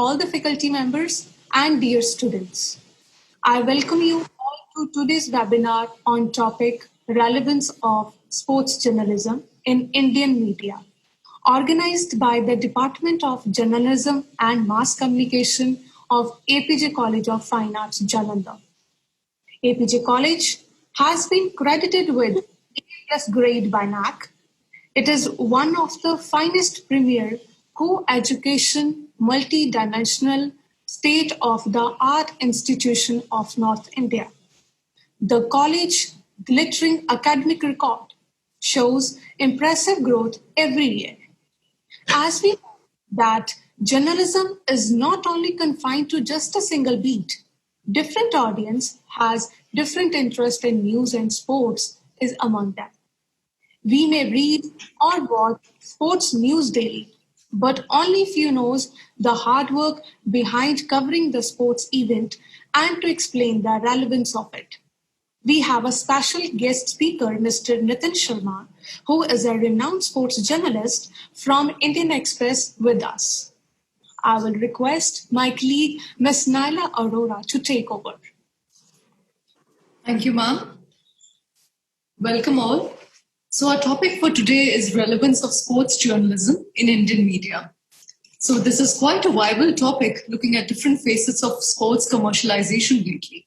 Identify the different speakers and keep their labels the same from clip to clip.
Speaker 1: all the faculty members, and dear students. I welcome you all to today's webinar on topic Relevance of Sports Journalism in Indian Media, organized by the Department of Journalism and Mass Communication of Apeejay College of Fine Arts, Jalandhar. Apeejay College has been credited with A+ grade by NAC. It is one of the finest premier co-education, multi-dimensional, state-of-the-art institution of North India. The college glittering academic record shows impressive growth every year. As we know that journalism is not only confined to just a single beat, different audience has different interest in news and sports is among them. We may read or watch sports news daily, but only few knows the hard work behind covering the sports event and to explain the relevance of it. We have a special guest speaker, Mr. Nitin Sharma, who is a renowned sports journalist from Indian Express with us. I will request my colleague, Ms. Naila Arora, to take over.
Speaker 2: Thank you, ma'am. Welcome all. So our topic for today is relevance of sports journalism in Indian media. So this is quite a viable topic looking at different facets of sports commercialization lately.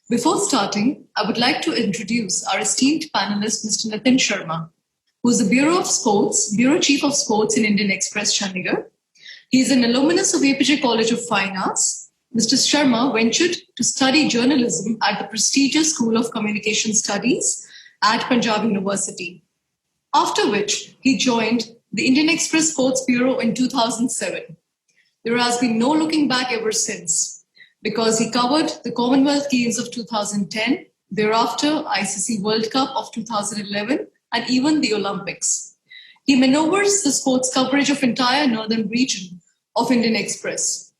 Speaker 2: Before starting, I would like to introduce our esteemed panelist, Mr. Nitin Sharma, who is the Bureau Chief of Sports in Indian Express, Chandigarh. He is an alumnus of Apeejay College of Fine Arts. Mr. Sharma ventured to study journalism at the prestigious School of Communication Studies at Punjab University, after which he joined the Indian Express Sports Bureau in 2007. There has been no looking back ever since, because he covered the Commonwealth Games of 2010, thereafter ICC World Cup of 2011, and even the Olympics. He maneuvers the sports coverage of entire northern region of Indian Express.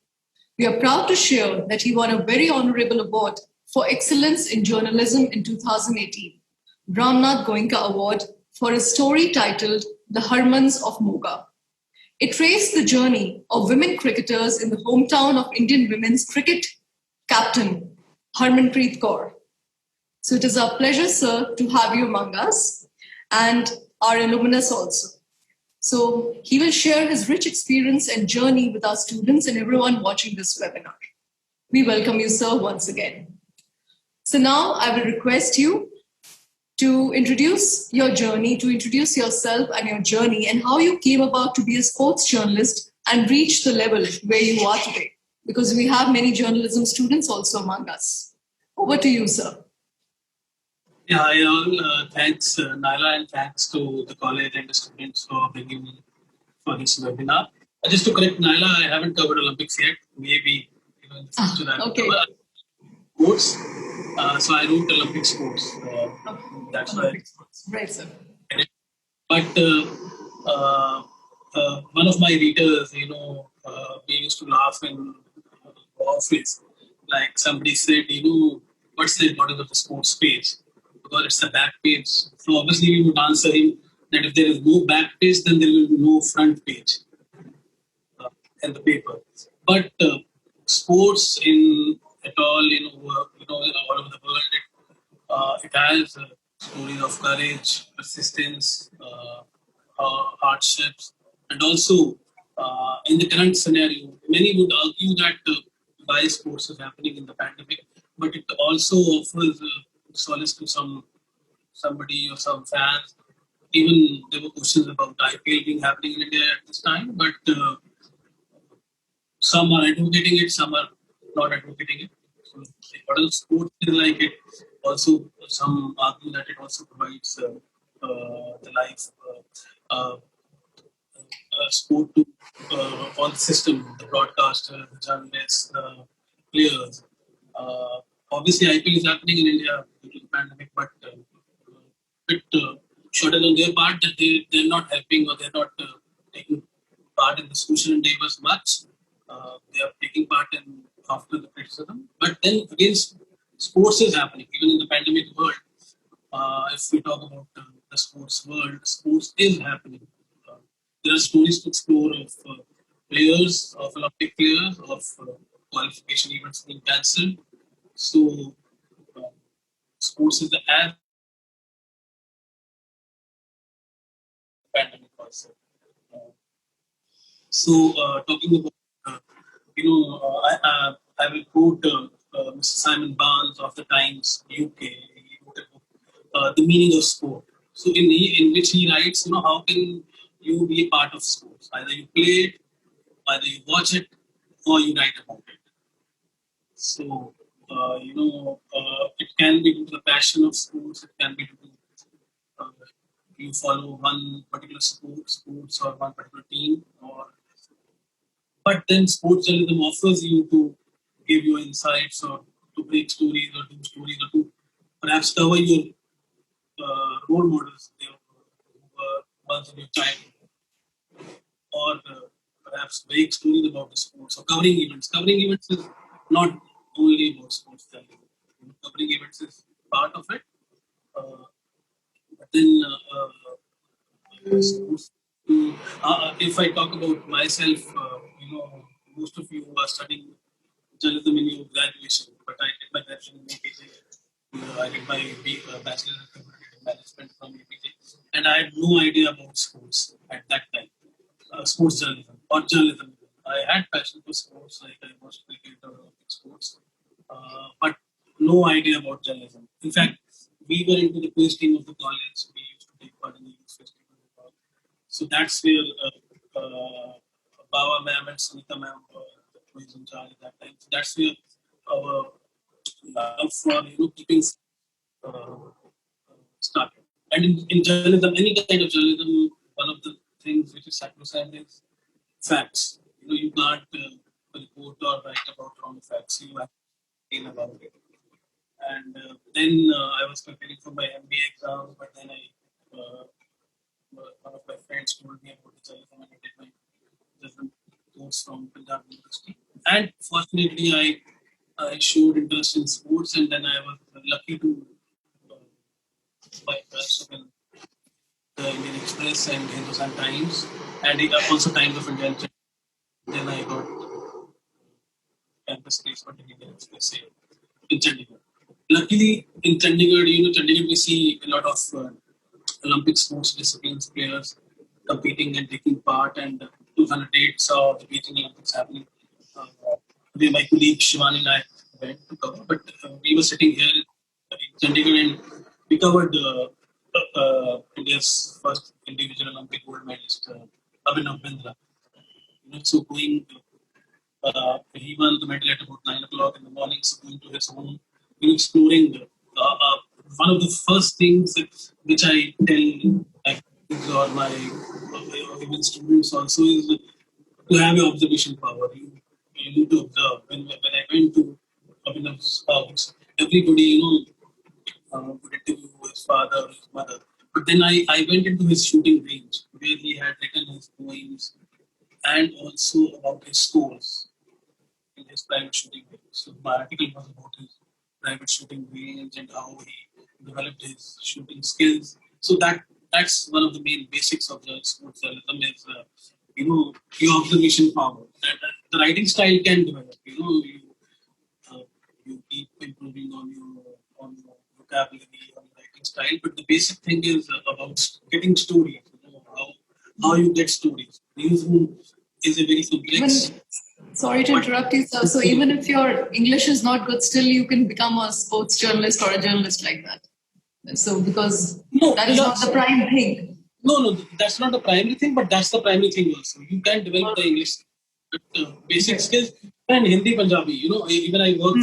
Speaker 2: We are proud to share that he won a very honorable award for excellence in journalism in 2018. Ramnath Goenka Award for a story titled The Harmans of Moga. It traced the journey of women cricketers in the hometown of Indian women's cricket captain Harmanpreet Kaur. So it is our pleasure, sir, to have you among us and our alumnus also. So he will share his rich experience and journey with our students and everyone watching this webinar. We welcome you, sir, once again. So now I will request you to introduce your journey, to introduce yourself and your journey and how you came about to be a sports journalist and reach the level where you are today. Because we have many journalism students also among us. Over to you, sir.
Speaker 3: Yeah, hi all. Thanks, Naila, and thanks to the college and the students for bringing me for this webinar. Just to correct Naila, I haven't covered Olympics yet. Maybe in the future I will cover sports. So I wrote Olympic sports. That's
Speaker 2: Olympic sports. Right, sir.
Speaker 3: But one of my readers, we used to laugh in the office. Like somebody said, what's the importance of the sports page? Because it's the back page. So obviously we would answer him that if there is no back page, then there will be no front page in the paper. But sports in at all, all over the world, it has stories of courage, persistence, hardships, and also in the current scenario, many would argue that why sports is happening in the pandemic, but it also offers solace to somebody or some fans. Even there were questions about IPL being happening in India at this time, but some are advocating it, some are not advocating it. So the importance of sports is like it. Also, some argue that it also provides the life sport to all the system, the broadcaster, the journalists, the players. Obviously, IPL is happening in India due to the pandemic, but bit shorter on their part that they're not helping or they're not taking part in the social endeavors much. They are taking part in after the criticism. But then again, sports is happening, even in the pandemic world. If we talk about the sports world, sports is happening. There are stories to explore of players, of Olympic players, of qualification events being cancelled. So, uh, sports is as pandemic also. Uh, talking about, uh, I will quote Mr. Simon Barnes of the Times UK. He wrote a book, The Meaning of Sport. So, in which he writes, how can you be a part of sports? Either you play it, either you watch it, or you write about it. So, it can be due to the passion of sports, it can be due to uh, you follow one particular sports or one particular team, or but then sports journalism offers you to give your insights or to break stories or do stories or to perhaps cover your role models who were once in your childhood, or perhaps break stories about the sports or covering events. Covering events is not only about sports journalism. Covering events is part of it. Uh, but then sports. If I talk about myself, most of you are studying journalism in your graduation, but I did my graduation in Apeejay. I did my bachelor in community management from Apeejay, and I had no idea about sports at that time. Sports journalism or journalism. I had passion for sports, like I watched cricket or Olympic sports, but no idea about journalism. In fact, we were into the quiz team of the college. We used to take part in the youth festival. So that's where Baba ma'am and Sunita ma'am were in charge at that time. So that's where our love for keeping uh, started. And in journalism, any kind of journalism, one of the things which is sacrosanct is facts. You can't report or write about wrong facts. You have to feel about it. And then I was preparing for my MBA exam, but then one of my friends told me about the journalism, and I did my journalism course from Punjab University. And fortunately, I showed interest in sports, and then I was lucky to uh, buy interest in the Indian Express and Hindustan Times, and also Times of India. Then I got campus place for the Indian Express here in Chandigarh. Luckily, in Chandigarh, Chandigarh we see a lot of Olympic sports disciplines players competing and taking part, and 2008 saw the Beijing Olympics happening. Uh, where my colleague Shivani and I went to cover, but we were sitting here in Chandigarh and we covered India's first individual Olympic gold medalist, Abhinav Bindra. So going he won the medal at about 9 o'clock in the morning, so going to his home, exploring. One of the first things which I tell my kids or my even students also is to have your observation power. You need to observe. When I went to Abhinav's house, everybody, would interview his father or his mother. But then I went into his shooting range where he had written his poems and also about his scores in his private shooting range. So my article was about his private shooting range and how he developed his shooting skills. So that's one of the main basics of the sports journalism is your observation power. And the writing style can develop. Uh, you keep improving on your vocabulary, on your writing style. But the basic thing is about getting stories. How you get stories. Newsroom is a very complex.
Speaker 2: Even, sorry to interrupt you, sir. So even if your English is not good, still you can become a sports journalist or a journalist like that. So because
Speaker 3: No,
Speaker 2: that is not the prime thing.
Speaker 3: no, that's not the primary thing, but that's the primary thing also. You can develop the English basic skills and Hindi, Punjabi. Even I work.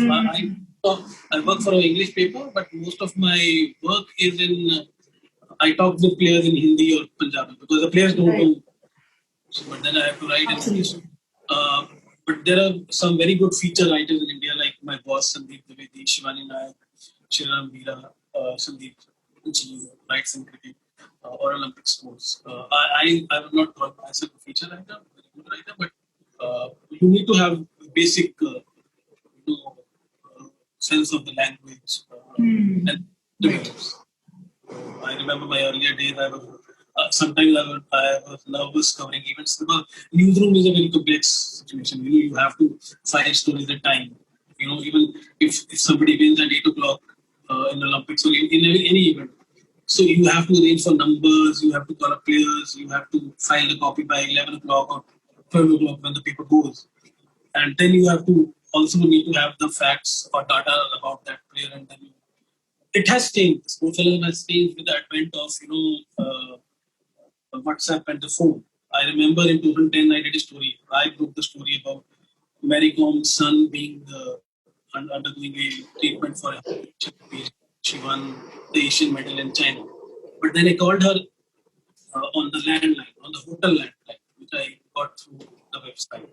Speaker 3: I work for an English paper, but most of my work is in. I talk with players in Hindi or Punjabi because the players don't know. So, but then I have to write in English. Uh, but there are some very good feature writers in India, like my boss Sandeep Dwivedi, Shivani Nayak, Shriram Veera, Sandeep G, writes in cricket or Olympic sports. I would not call myself a feature writer, very good writer, but you need to have basic sense of the language and the I remember my earlier days. I was Sometimes I was nervous covering events because newsroom is a very complex situation. You have to file stories at time. Even if somebody wins at 8 o'clock in the Olympics or in any event, so you have to arrange for numbers, you have to call up players, you have to file the copy by 11 o'clock or 12 o'clock when the paper goes, and then you have to also need to have the facts or data about that player, and then it has changed. Sports journalism has changed with the advent of WhatsApp and the phone. I remember in 2010 I did a story. I broke the story about Mary Com's son being undergoing a treatment for a patient. She won the Asian medal in China. But then I called her on the landline, on the hotel landline, which I got through the website.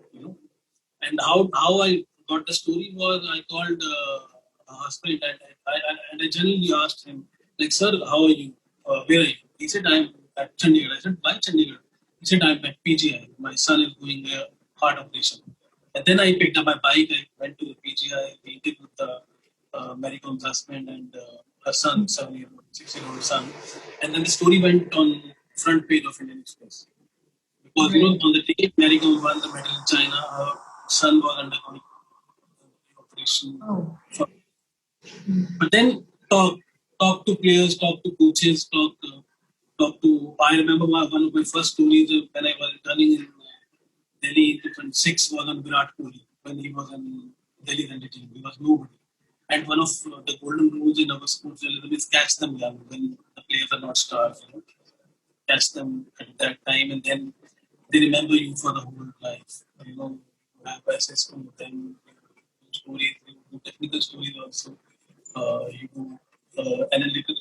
Speaker 3: And how I got the story was I called a husband, and I generally asked him, like, sir, how are you? Where are you? He said, I'm at Chandigarh. I said, why Chandigarh? He said, I'm at PGI. My son is doing a heart operation. And then I picked up my bike. I went to the PGI. We did with Mary Com's husband and her son, 7-year-old, 6-year-old son. And then the story went on front page of Indian Express. Because on the day Mary Kom won the medal in China, her son was undergoing operation.
Speaker 2: Oh.
Speaker 3: But then talk to players, talk to coaches, talk to. I remember one of my first stories when I was returning in Delhi in 2006 was on Virat Kohli when he was in Delhi Ranji team. He was nobody. And one of the golden rules in our sports journalism is catch them young when the players are not stars. Catch them at that time, and then they remember you for the whole life. You have assessment with them, stories, you do technical stories also. You do analytical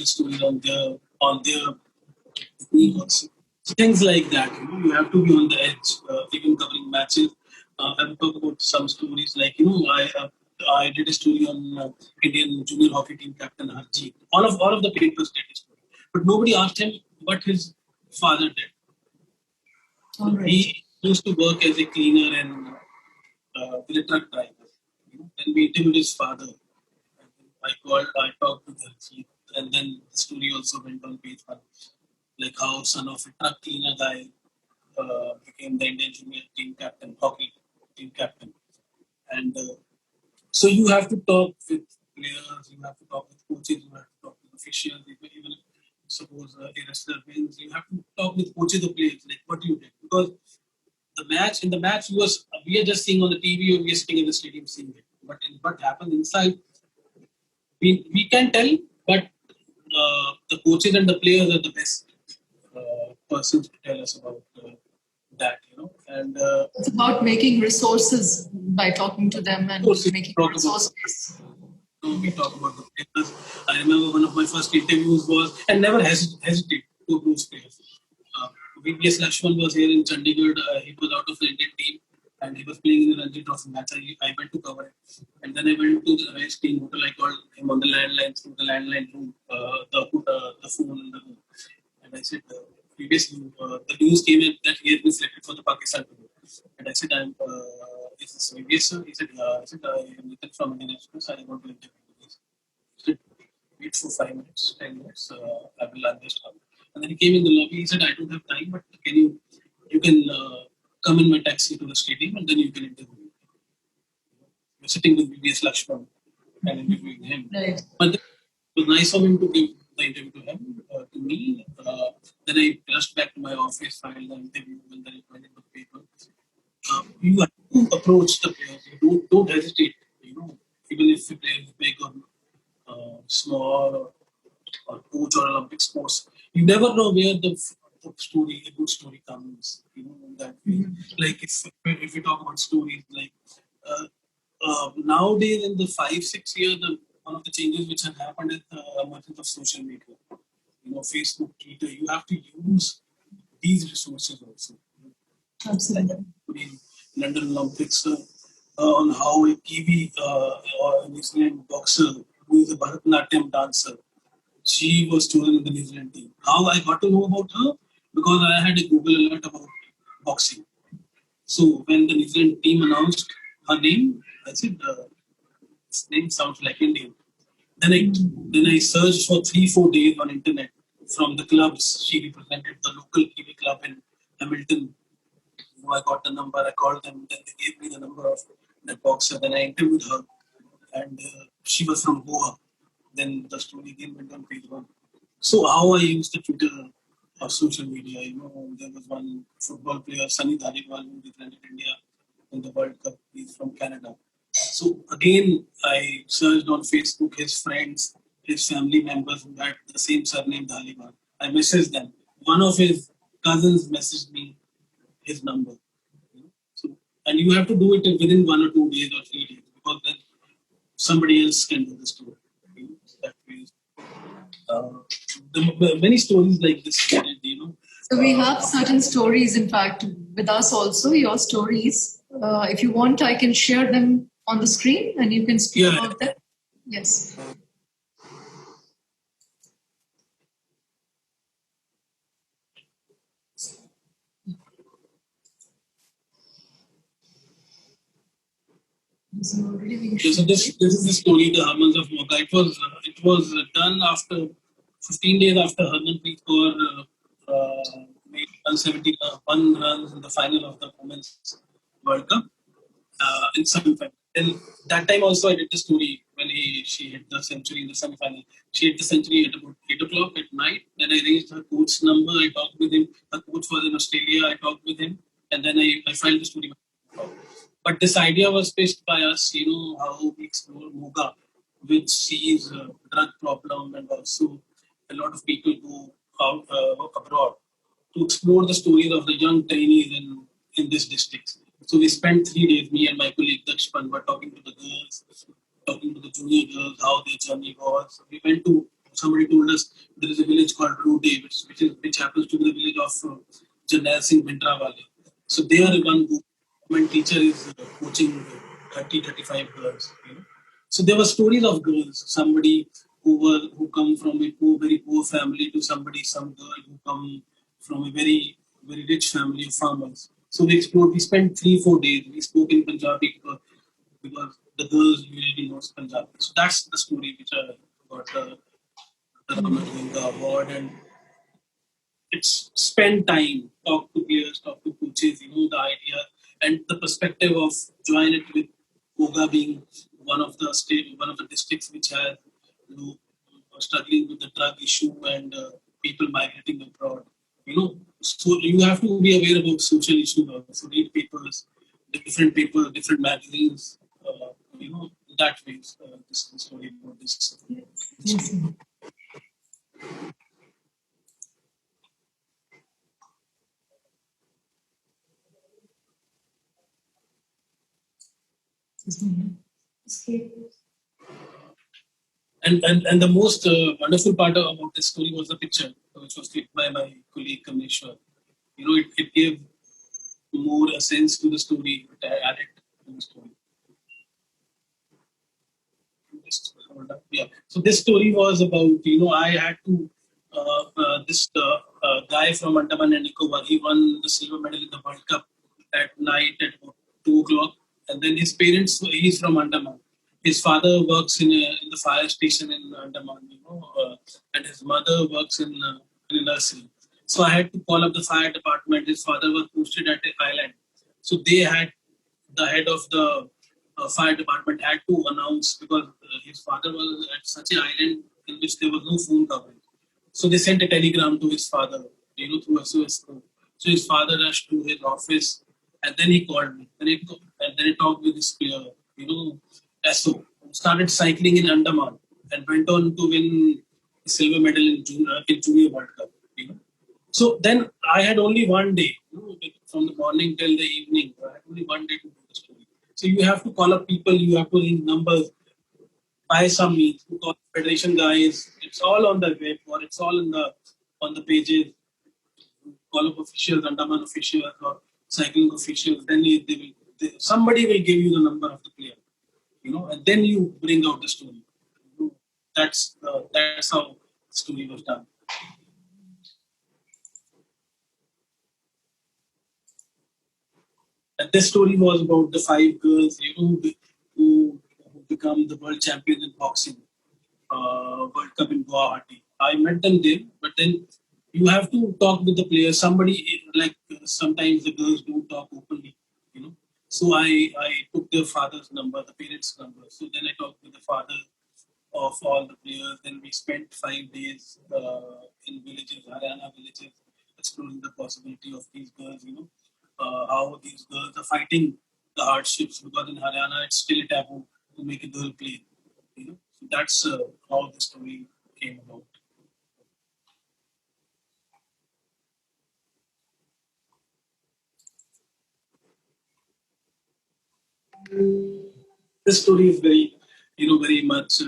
Speaker 3: stories on their technique also. So things like that. You have to be on the edge, even covering matches. I will talk about some stories like I did a story on Indian junior hockey team captain Harjeet. All of the papers did a story, but nobody asked him what his father did.
Speaker 2: Right.
Speaker 3: He used to work as a cleaner and with a truck driver. Then we interviewed his father. I talked to him, and then the story also went on page one, like how son of a truck cleaner guy became the Indian junior team captain, hockey team captain, and so you have to talk with players, you have to talk with coaches, you have to talk with officials, even if suppose a wrestler wins, you have to talk with coaches or players, like what you did. Because in the match we are just seeing on the TV or we are sitting in the stadium seeing it. But in what happens inside, we can tell, but the coaches and the players are the best persons to tell us about that, And
Speaker 2: It's about making resources by talking to them and
Speaker 3: course,
Speaker 2: making
Speaker 3: talk
Speaker 2: resources.
Speaker 3: we talk about the players. I remember one of my first interviews was, and never hesitate to approach players. VPS Lakshman was here in Chandigarh. He was out of the Indian team and he was playing in the Ranji Trophy match. I went to cover it. And then I went to the Rest team hotel. I called him on the landline through the landline room, the phone in the room. And I said, previously, the news came in that he had been selected for the Pakistan team. And I said, is this VPS, sir? He said, yeah. I said, I am Nitin from Indian Express. I want to interview you. He said, wait for 5 minutes, 10 minutes. I will just come. And then he came in the lobby. He said, I don't have time, but you can come in my taxi to the stadium and then you can interview me. You're sitting with VPS Lakshman and interviewing him.
Speaker 2: Right.
Speaker 3: But it was nice of him to give the interview to him, to me. Then I rushed back to my office, filed the interview, and then I went into the paper. You have to approach the players. You don't hesitate. Even if the player is big or small or coach or Olympic sports, you never know where the story, a good story comes. That way. Like if we talk about stories, like nowadays in the 5-6 years, one of the changes which have happened is the emergence of social media. Facebook, Twitter. You have to use these resources also.
Speaker 2: Absolutely.
Speaker 3: In London Olympics, on how a Kiwi or New Zealand boxer who is a Bharatanatyam dancer, she was chosen in the New Zealand team. How I got to know about her? Because I had a Google alert about boxing. So when the New Zealand team announced her name, I said, this name sounds like Indian. Then I searched for 3-4 days on internet from the clubs. She represented the local Kiwi club in Hamilton. I got the number, I called them, then they gave me the number of that boxer. Then I interviewed her, and she was from Goa. Then the story again went on page one. So how I use the Twitter or social media, there was one football player, Sunny Dhaliwal, who represented India in the World Cup. He's from Canada. So again, I searched on Facebook his friends, his family members who had the same surname Dhaliwal. I messaged them. One of his cousins messaged me his number. So, and you have to do it within 1 or 2 days or 3 days because then somebody else can do this too. That way. Many stories like this.
Speaker 2: So we have certain stories, in fact, with us also, your stories. If you want, I can share them on the screen and you can speak about them. Yes.
Speaker 3: So this is the story, the Harmons of Moga. It was done after 15 days after Harmanpreet Kaur made 171 runs in the final of the Women's World Cup in semi-final. Then that time also I did the story when she hit the century in the semi-final. She hit the century at about 8 o'clock at night. Then I raised her coach's number. I talked with him. Her coach was in Australia. I talked with him, and then I filed the story. But this idea was pitched by us, how we explore Moga, which sees a drug problem, and also a lot of people go out abroad to explore the stories of the young trainees in this district. So we spent 3 days, me and my colleague Dakshpan were talking to the girls, talking to the junior girls, how their journey was. We went to, somebody told us there is a village called Rude, which happens to be the village of Janel Singh Bhindrawale. So there one government teacher is coaching 30-35 girls. So there were stories of girls, somebody who come from a very poor family to some girl who come from a very, very rich family of farmers. So we explored, we spent 3-4 days. We spoke in Punjabi because the girls usually knows Punjabi. So that's the story which I got the Ramanuja award. And it's spend time, talk to players, talk to coaches, the idea and the perspective of join it with Moga being one of the districts which has struggling with the drug issue and people migrating abroad. So you have to be aware about social issues also. Read papers, different magazines. That way. This story about this.
Speaker 2: Yes.
Speaker 3: And the most wonderful part about this story was the picture, which was clicked by my colleague Kameshwar. It gave more a sense to the story. It added to the story. Yeah. So this story was about, I had to, this guy from Andaman and Nicobar, he won the silver medal in the World Cup at night at about 2 o'clock. And then his parents, he's from Andaman. His father works in the fire station in Andaman, and his mother works in a nursery. So I had to call up the fire department. His father was posted at an island. So they had the head of the fire department had to announce because his father was at such an island in which there was no phone coverage. So they sent a telegram to his father, through SOS code. So his father rushed to his office and then he called me. And then he talked with his player, SO. Started cycling in Andaman and went on to win a silver medal in Junior World Cup. So then I had only one day, from the morning till the evening. I had only one day to do the story. So you have to call up people, you have to ring numbers by some means. You call federation guys. It's all on the web or it's all on the pages. Call up officials, Andaman officials or cycling officials. Then somebody will give you the number of the player, and then you bring out the story. That's how the story was done. And this story was about the 5 girls, who become the world champions in boxing, World Cup in Guwahati. I met them there, but then you have to talk with the players. Somebody like sometimes the girls don't talk openly, you know. So I took their father's number, the parents' number. So then I talked with the father of all the players. Then we spent 5 days in villages, Haryana villages, exploring the possibility of these girls, how these girls are fighting the hardships because in Haryana it's still taboo to make a girl play. So that's how the story came about. This story is very much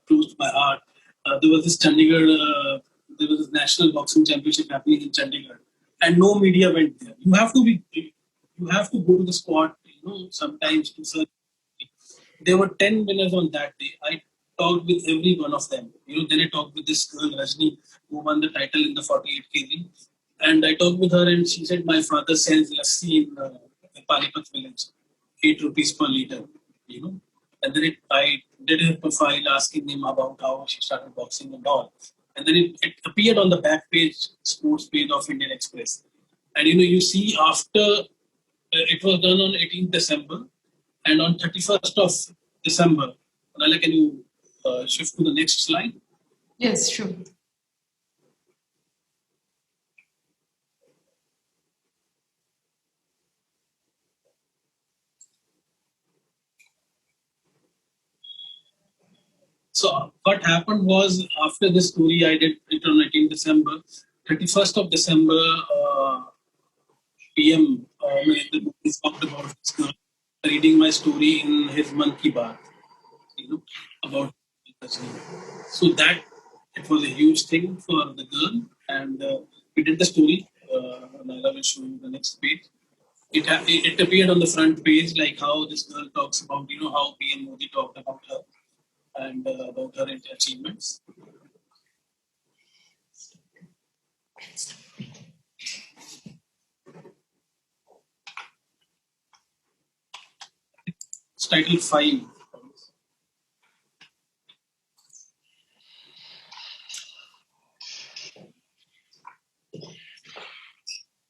Speaker 3: close to my heart. There was this there was this national boxing championship happening in Chandigarh, and no media went there. You have to go to the spot, sometimes to search. There were 10 winners on that day. I talked with every one of them. Then I talked with this girl, Rajni, who won the title in the 48 kg. And I talked with her, and she said, my father sells lassi in the Panipat village, 8 rupees per liter. You know. And then I did her profile asking him about how she started boxing and all. And then it appeared on the back page, sports page of Indian Express. And you see after it was done on 18th December, and on 31st of December, Nala, can you shift to the next slide?
Speaker 2: Yes, sure.
Speaker 3: So what happened was after this story, I did it on 18th December. 31st of December, PM Narendra Modi talked about his girl reading my story in his Man Ki Baat, about Kashmir. So that it was a huge thing for the girl, and we did the story. Naila will show you the next page. It appeared on the front page, like how this girl talks about, how PM Modi talked about her and about her achievements. It's titled 5.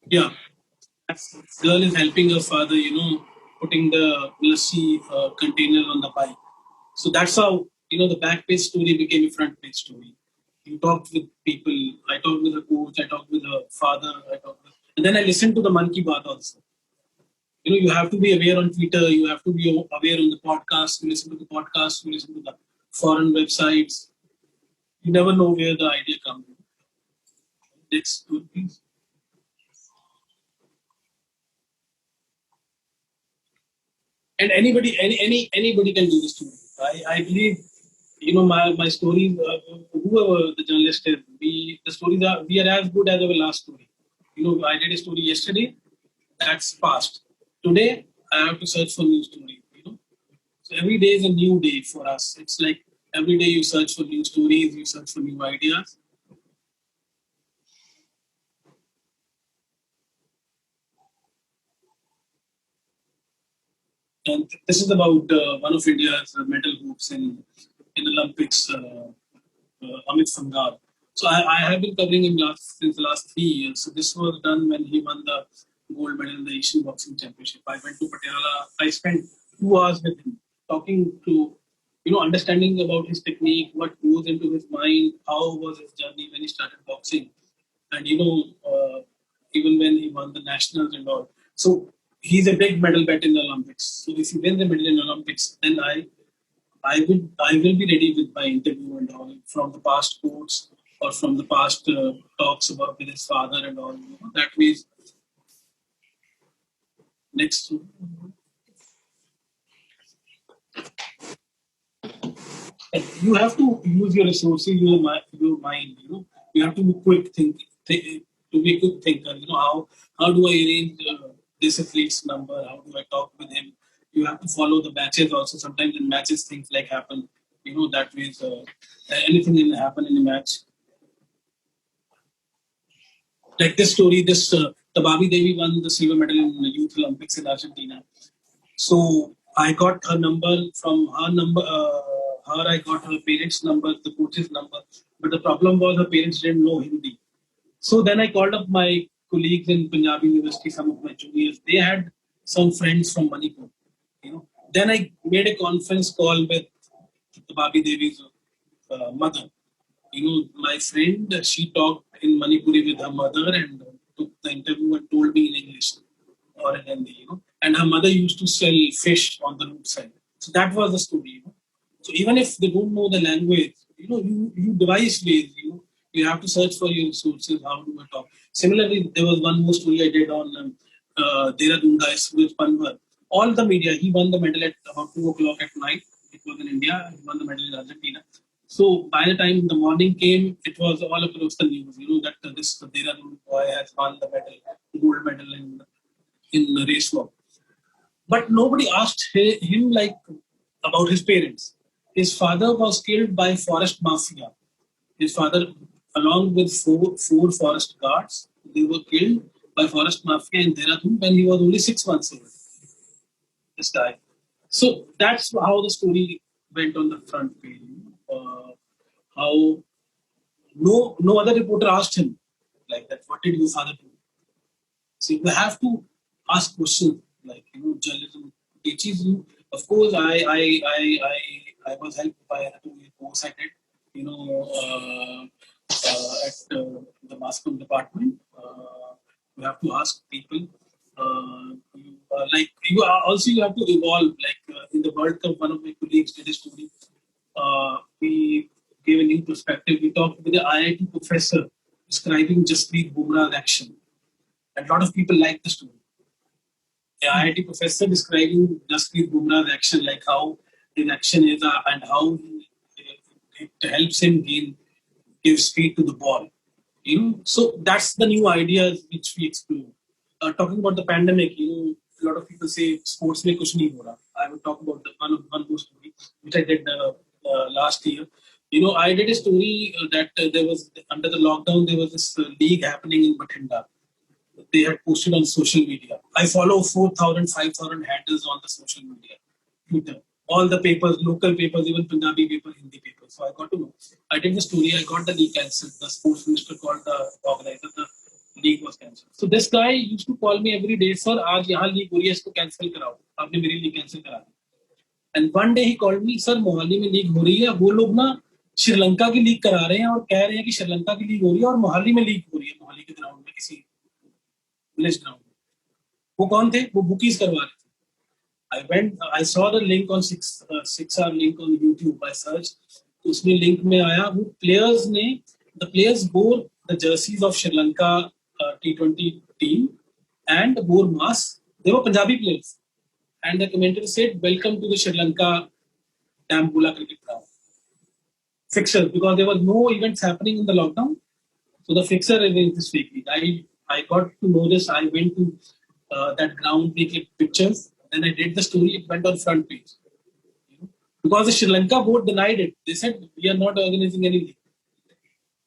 Speaker 3: Yeah, girl is helping her father, putting the lassi container on the bike. So that's how, the back page story became a front page story. You talked with people. I talked with a coach. I talked with a father. And then I listened to the Man Ki Baat also. You have to be aware on Twitter. You have to be aware on the podcast. You listen to the podcast. You listen to the foreign websites. You never know where the idea comes. Next, please. And anybody can do this story. I believe my story. Whoever the journalist is, we are as good as our last story. I did a story yesterday. That's past. Today I have to search for new story. So every day is a new day for us. It's like every day you search for new stories, you search for new ideas. And this is about one of India's medal hopes in Olympics, Amit Sangal. So I have been covering him since the last 3 years. So this was done when he won the gold medal in the Asian Boxing Championship. I went to Patiala. I spent 2 hours with him, talking to, understanding about his technique, what goes into his mind, how was his journey when he started boxing, and even when he won the nationals and all. So he's a big medal bet in the Olympics. So if he wins the medal in the Olympics, then I will be ready with my interview and all from the past quotes or from the past talks about with his father and all. That means next. You have to use your resources, your mind. You have to be quick to be a quick thinker. How do I arrange this athlete's number? How do I talk with him? You have to follow the matches also. Sometimes in matches things like happen. That means anything can happen in a match. Like this story, Tababi Devi won the silver medal in the Youth Olympics in Argentina. So I got her number from her number. her, I got her parents' number, the coach's number. But the problem was her parents didn't know Hindi. So then I called up my colleagues in Punjab University, some of my juniors. They had some friends from Manipur. Then I made a conference call with Babi Devi's mother. My friend, she talked in Manipuri with her mother and took the interview and told me in English or in Hindi. And her mother used to sell fish on the roadside. So that was the story. So even if they don't know the language, you devise ways, you have to search for your resources, how do I talk. Similarly, there was one more story I did on Dehradun guy, Suraj Panwar. All the media, he won the medal at about 2 o'clock at night. It was in India, he won the medal in Argentina. So by the time the morning came, it was all across the news, that this Dehradun boy has won the medal, gold medal in race walk. But nobody asked him like about his parents. His father was killed by forest mafia. His father, along with four forest guards, they were killed by forest mafia in Dehradun when he was only 6 months old. This guy. So that's how the story went on the front page. How no other reporter asked him like that. What did your father do? So you have to ask questions like journalism teaches you. Of course, I was helped by a 2 year course I did. At the mass comm department, you have to ask people. Also you have to evolve. Like in the World Cup, one of my colleagues did a story. We gave a new perspective. We talked with the IIT professor describing Jasprit Bumrah's action. And a lot of people like the story. The IIT professor describing Jasprit Bumrah's action, like how his action is and how it helps him give speed to the ball. So that's the new ideas which we explore. Talking about the pandemic, a lot of people say sports में कुछ नहीं हो रहा. I will talk about one more story which I did last year. I did a story that there was under the lockdown there was this league happening in Bathinda. They had posted on social media. I follow 4,000, 5,000 handles on the social media, Twitter. All the papers, local papers, even Punjabi paper, Hindi paper. So I got to know. I did the story. I got the league cancelled. The sports minister called the organizer. The league was cancelled. So this guy used to call me every day, sir, आज यहाँ league हो रही है, इसको cancel कराओ. आपने मेरी league cancel करा दी. And one day he called me, sir, Mohali में league हो रही है. वो लोग ना श्रीलंका की लीग करा रहे हैं और कह रहे हैं कि श्रीलंका की लीग हो रही है और मोहाली में लीग हो रही है, मोहाली के ग्राउंड में किसी विलेज ग्राउंड में. वो कौन थे? वो बुकीज करवा रहे थे. I saw the link on 6R link on YouTube. I searched. उसमें link में आया वो the players wore the jerseys of Sri Lanka T20 team and wore masks. They were Punjabi players. And the commentator said, welcome to the Sri Lanka Dambula cricket ground. Fixers, because there was no events happening in the lockdown. So the fixer arranged this weekly. I got to know this. I went to that ground, we clicked pictures. Then I did the story, it went on front page. Because the Sri Lanka board denied it. They said, we are not organizing anything.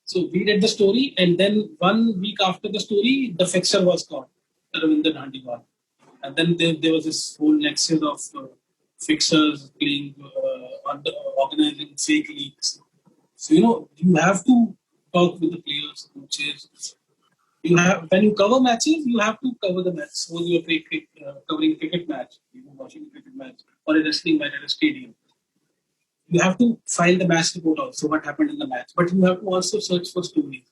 Speaker 3: So we did the story, and then 1 week after the story, the fixer was caught, Ravinder Handiwal. And then there was this whole nexus of fixers playing, organizing fake leagues. So, you have to talk with the players, coaches. When you cover matches, you have to cover the match. Suppose you are covering a cricket match, watching a cricket match, or a wrestling match at a stadium. You have to file the match report also, what happened in the match. But you have to also search for stories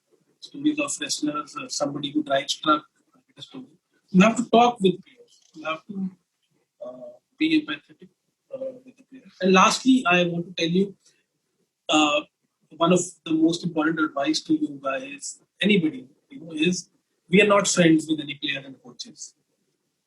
Speaker 3: of wrestlers, somebody who drives truck, a story. You have to talk with players. You have to be empathetic with the players. And lastly, I want to tell you one of the most important advice to you guys, anybody, is we are not friends with any player and coaches.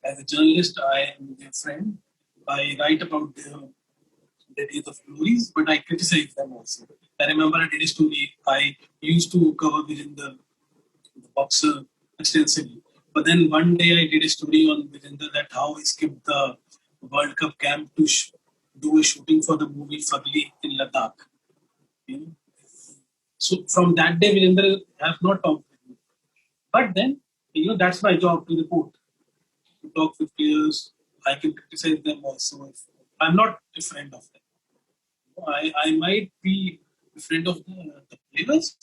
Speaker 3: As a journalist, I am their friend. I write about their days of glories, but I criticize them also. I remember I did a story. I used to cover Vijender, the boxer, extensively. But then one day I did a story on Vijender that how he skipped the World Cup camp to do a shooting for the movie Fagli in Ladakh. So from that day, Vijender has not talked with me. But then, that's my job to report, to talk with players. I can criticize them also. I'm not a friend of them. I might be a friend of the players,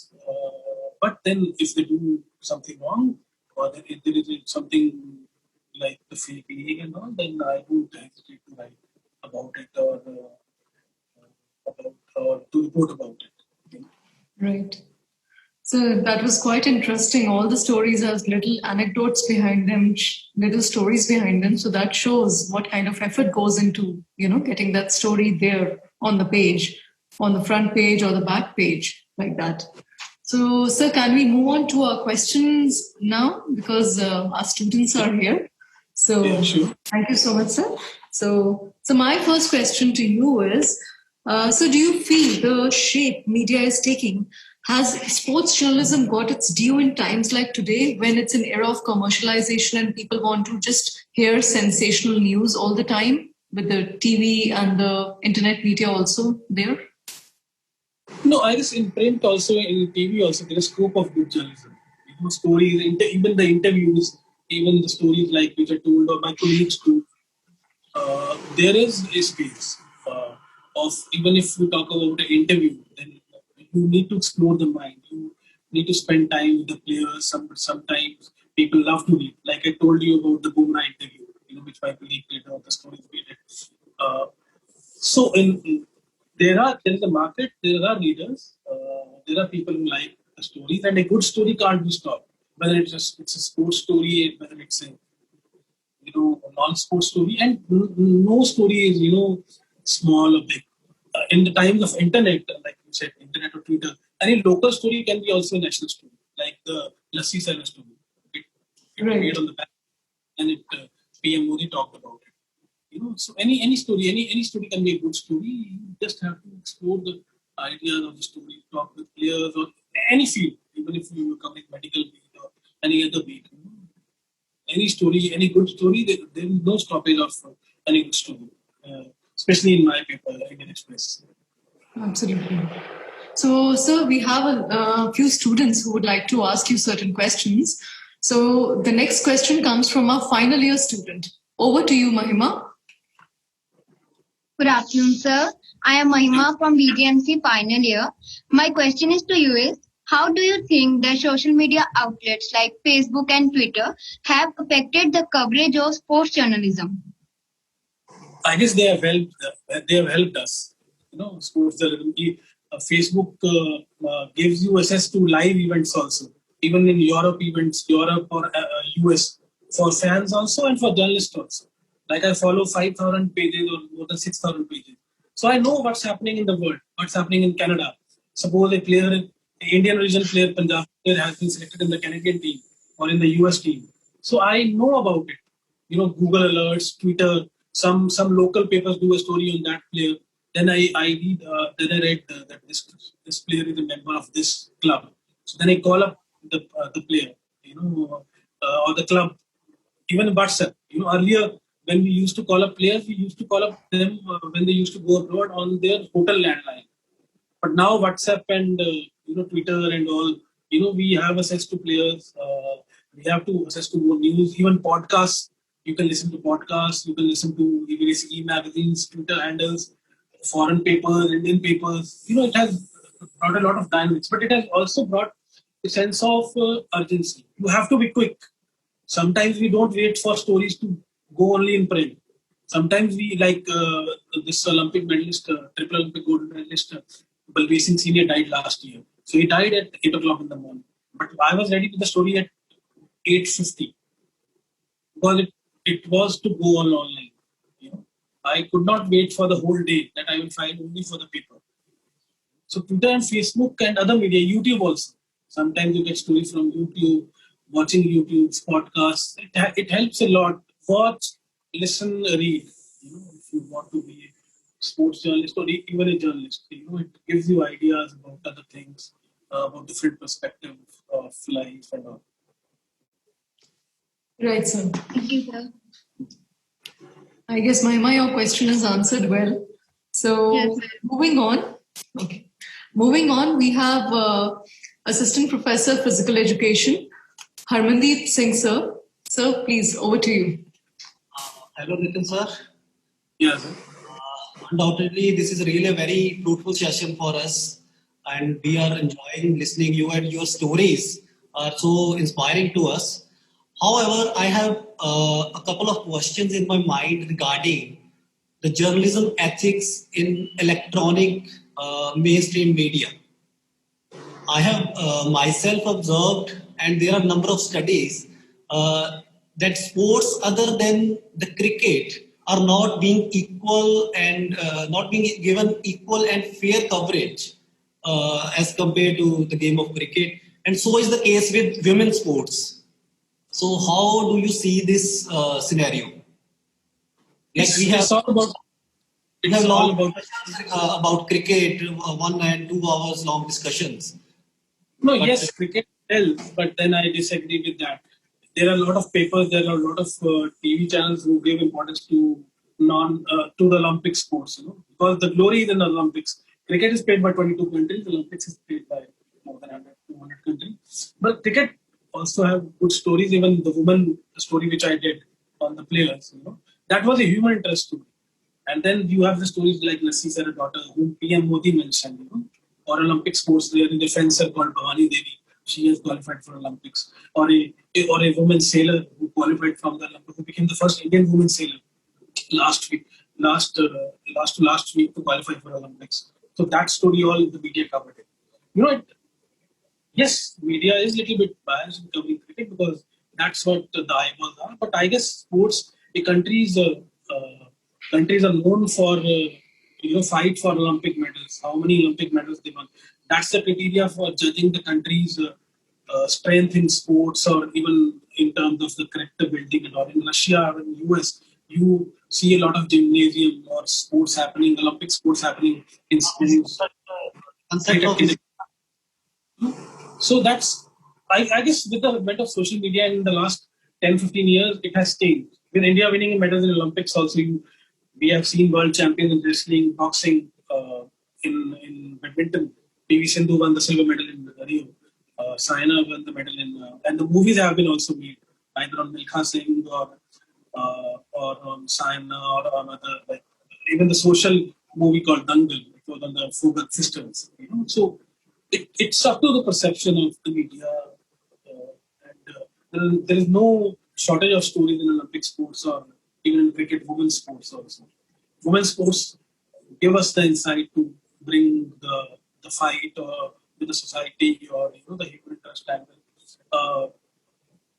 Speaker 3: but then if they do something wrong, or if there is something like the fee paying and all, then I won't hesitate to write about it or to report about it.
Speaker 2: Right. So that was quite interesting. All the stories have little anecdotes behind them, little stories behind them. So that shows what kind of effort goes into, getting that story there on the page, on the front page or the back page, like that. So, sir, can we move on to our questions now? Because our students are here. So,
Speaker 3: Yeah, sure.
Speaker 2: thank you so much, sir. So my first question to you is, so do you feel the shape media is taking, has sports journalism got its due in times like today when it's an era of commercialization and people want to just hear sensational news all the time with the TV and the internet media also there?
Speaker 3: No, I guess in print also, in TV also, there is scope of good journalism. Stories, even the interviews, even the stories like which are told or my colleagues too. There is a space of, even if we talk about an interview, then you need to explore the mind. You need to spend time with the players. Sometimes people love to read. Like I told you about the Boomerang interview, which my colleague did, or the stories we did. Uh, so there is a market. There are readers. There are people who like the stories, and a good story can't be stopped. Whether it's a sports story, whether it's a non-sports story, and no story is small or big. In the times of internet, like you said, internet or Twitter, any local story can be also a national story, like the Lassi Seller story. It
Speaker 2: Right.
Speaker 3: appeared on the back, and PM Modi talked about it. So any story, any story can be a good story. You just have to explore the ideas of the story, talk with players or any field, even if you come in medical field or any other field. Any story, any good story, there is no stoppage of any good story, especially in my paper, Indian Express.
Speaker 2: Absolutely. So, sir, we have a few students who would like to ask you certain questions. So, the next question comes from a final year student. Over to you, Mahima.
Speaker 4: Good afternoon, sir. I am Mahima from BDMC final year. My question is to you is, how do you think the social media outlets like Facebook and Twitter have affected the coverage of sports journalism?
Speaker 3: I guess they have helped. They have helped us. Sports journalism. Facebook gives you access to live events also, even in Europe events, Europe or US, for fans also and for journalists also. Like I follow 5,000 pages or more than 6,000 pages, so I know what's happening in the world, what's happening in Canada. Suppose a player, an Indian regional player, Punjab player, has been selected in the Canadian team or in the US team, so I know about it. Google alerts, Twitter, some local papers do a story on that player. Then I read that this player is a member of this club. So then I call up the player, or the club. Even WhatsApp. Earlier when we used to call up players, we used to call up them when they used to go abroad on their hotel landline. But now WhatsApp and Twitter and all, we have access to players. We have to access to more news, even podcasts. You can listen to podcasts. You can listen to various e-magazines, Twitter handles, foreign papers, Indian papers. It has brought a lot of dynamics, but it has also brought a sense of urgency. You have to be quick. Sometimes we don't wait for stories to go only in print. Sometimes we, like this Olympic medalist, triple Olympic gold medalist, Balbir Singh Senior died last year. So he died at 8 o'clock in the morning. But I was ready with the story at 8:50 because it was to go on online. I could not wait for the whole day that I will find only for the paper. So Twitter and Facebook and other media, YouTube also. Sometimes you get stories from YouTube, watching YouTube's podcasts. It helps a lot. Watch, listen, read. If you want to be a sports journalist or even a journalist, it gives you ideas about other things, about different perspectives of life and all.
Speaker 2: Right, sir.
Speaker 4: Thank you, sir.
Speaker 2: I guess, Mahima, your question is answered well. So,
Speaker 4: Yes, sir.
Speaker 2: moving on. Okay. Moving on, we have Assistant Professor Physical Education, Harmandeep Singh, sir. Sir, please, over to you.
Speaker 5: Hello, Nitin sir.
Speaker 3: Yeah, sir.
Speaker 5: Undoubtedly, this is really a very fruitful session for us, and we are enjoying listening you and your stories are so inspiring to us. However, I have a couple of questions in my mind regarding the journalism ethics in electronic mainstream media. I have myself observed, and there are a number of studies that sports other than the cricket are not being equal and not being given equal and fair coverage as compared to the game of cricket. And so is the case with women's sports. So, how do you see this scenario? Like we have
Speaker 3: It's all about
Speaker 5: we have
Speaker 3: it's all
Speaker 5: long
Speaker 3: about
Speaker 5: discussions about cricket, 1 and 2 hours long discussions.
Speaker 3: no,
Speaker 5: But
Speaker 3: yes, cricket helps, but then I disagree with that. There are a lot of papers, there are a lot of TV channels who give importance to to the Olympic sports, because the glory is in the Olympics. Cricket is played by 22 countries, Olympics is played by more than 100, 200 countries. But cricket also have good stories, even the woman story which I did on the players, that was a human interest to me. And then you have the stories like Lassi Sarah daughter, whom PM Modi mentioned, or Olympic sports player in the fencer called Bhavani Devi. She has qualified for Olympics. Or a woman sailor who qualified from the Olympics, who became the first Indian woman sailor last week, last week to qualify for Olympics. So that story all the media covered it. It, yes, media is a little bit biased in covering cricket because that's what the eyeballs are. But I guess sports, the countries are known for fight for Olympic medals. How many Olympic medals they won? That's the criteria for judging the country's strength in sports, or even in terms of the character building. And all in Russia or in US, you see a lot of gymnasium or sports happening, Olympic sports happening in schools.
Speaker 5: concept of
Speaker 3: So that's, I guess, with the advent of social media in the last 10, 15 years, it has changed. With India winning medals in Olympics, also, we have seen world champions in wrestling, boxing, in badminton. PV Sindhu won the silver medal in Rio. Saina won the medal and the movies have been also made, either on Milkha Singh or on Saina or on other, like even the social movie called Dangal, it was on the Fogat sisters. So it's up to the perception of the media, and there is no shortage of stories in Olympic sports or even in cricket, women's sports also. Women's sports give us the insight to bring the fight or with the society or the human interest angle. Uh,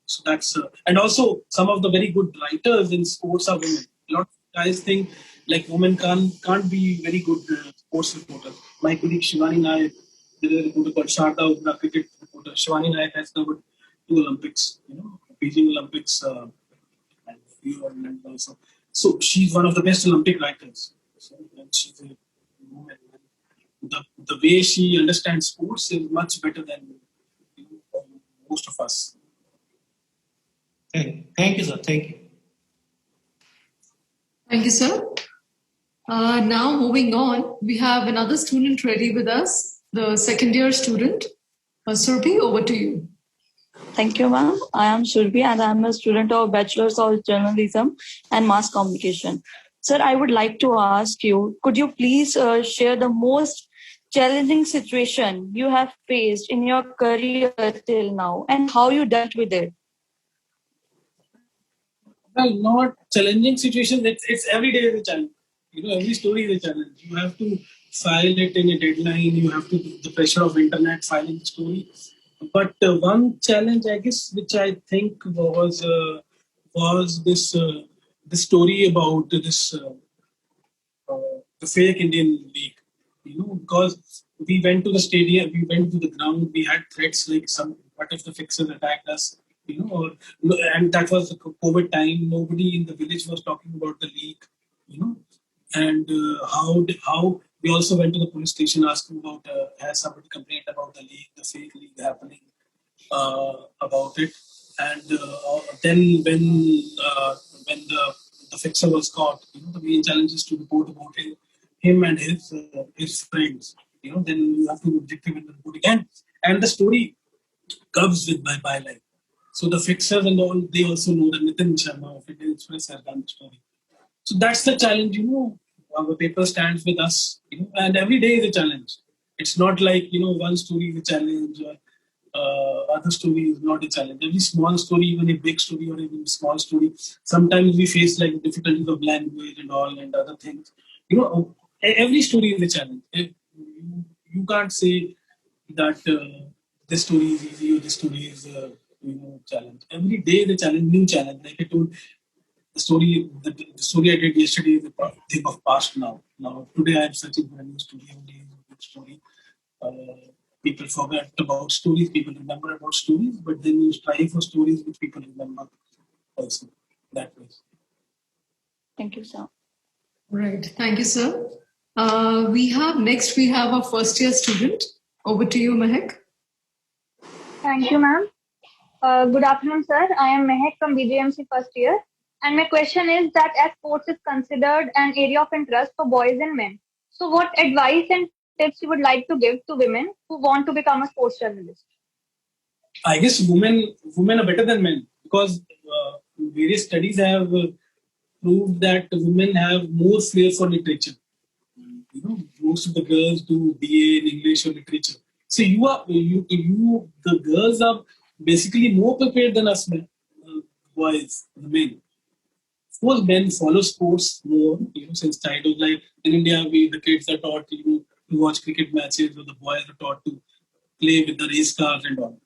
Speaker 3: so that's and also some of the very good writers in sports are women. A lot of guys think like women can't be very good sports reporters. My colleague Shivani Nayak, there is a reporter called Sharda, the cricket reporter. Shivani Nayak has covered 2 Olympics, Beijing Olympics, and Rio Olympics also. So she's one of the best Olympic writers. So, and she's a woman. The way she understands sports is much better than most of us.
Speaker 5: Thank you, sir. Thank you.
Speaker 2: Thank you, sir. Now, moving on, we have another student ready with us, the second year student. Surbi, over to you.
Speaker 6: Thank you, ma'am. I am Shurbi and I am a student of Bachelor's of Journalism and Mass Communication. Sir, I would like to ask you, could you please share the most challenging situation you have faced in your career till now and how you dealt with it?
Speaker 3: Well, not challenging situations. It's every day is a challenge. Every story is a challenge. You have to file it in a deadline. You have to the pressure of internet filing the story. But one challenge, I guess, which I think was this story about the fake Indian League. Because we went to the stadium, we went to the ground, we had threats like what if the fixers attacked us? And that was the COVID time. Nobody in the village was talking about the league. And how we also went to the police station asking about has somebody complained about the league, the fake league happening about it. And then when the fixer was caught, the main challenge is to report about him and his friends. Then you have to be objective in the reporting, and the story comes with my byline. So the fixers and all, they also know that Nitin Sharma of Indian Express has done the story. So that's the challenge, our paper stands with us, and every day is a challenge. It's not like one story is a challenge or other story is not a challenge. Every small story, even a big story or even a small story, sometimes we face like difficulties of language and all and other things. Every story is a challenge. You can't say that this story is easy or this story is challenge. Every day the challenge, new challenge. Like I told, the story I did yesterday is a thing of past now. Now today I am searching for a new story. Every day is a good story. People forget about stories. People remember about stories, but then you strive for stories which people remember also. That way.
Speaker 6: Thank you, sir.
Speaker 2: Right. Thank you, sir. We have our first year student. Over to you, Mehak.
Speaker 7: Thank you, ma'am. Good afternoon, sir. I am Mehak from BJMC first year. And my question is that as sports is considered an area of interest for boys and men. So what advice and tips you would like to give to women who want to become a sports journalist?
Speaker 3: I guess women are better than men because various studies have proved that women have more flair for literature. Most of the girls do BA in English or literature. So the girls are basically more prepared than us men, boys, the men. Of course, men follow sports more, since childhood. Like in India, the kids are taught, to watch cricket matches, or the boys are taught to play with the race cars and all.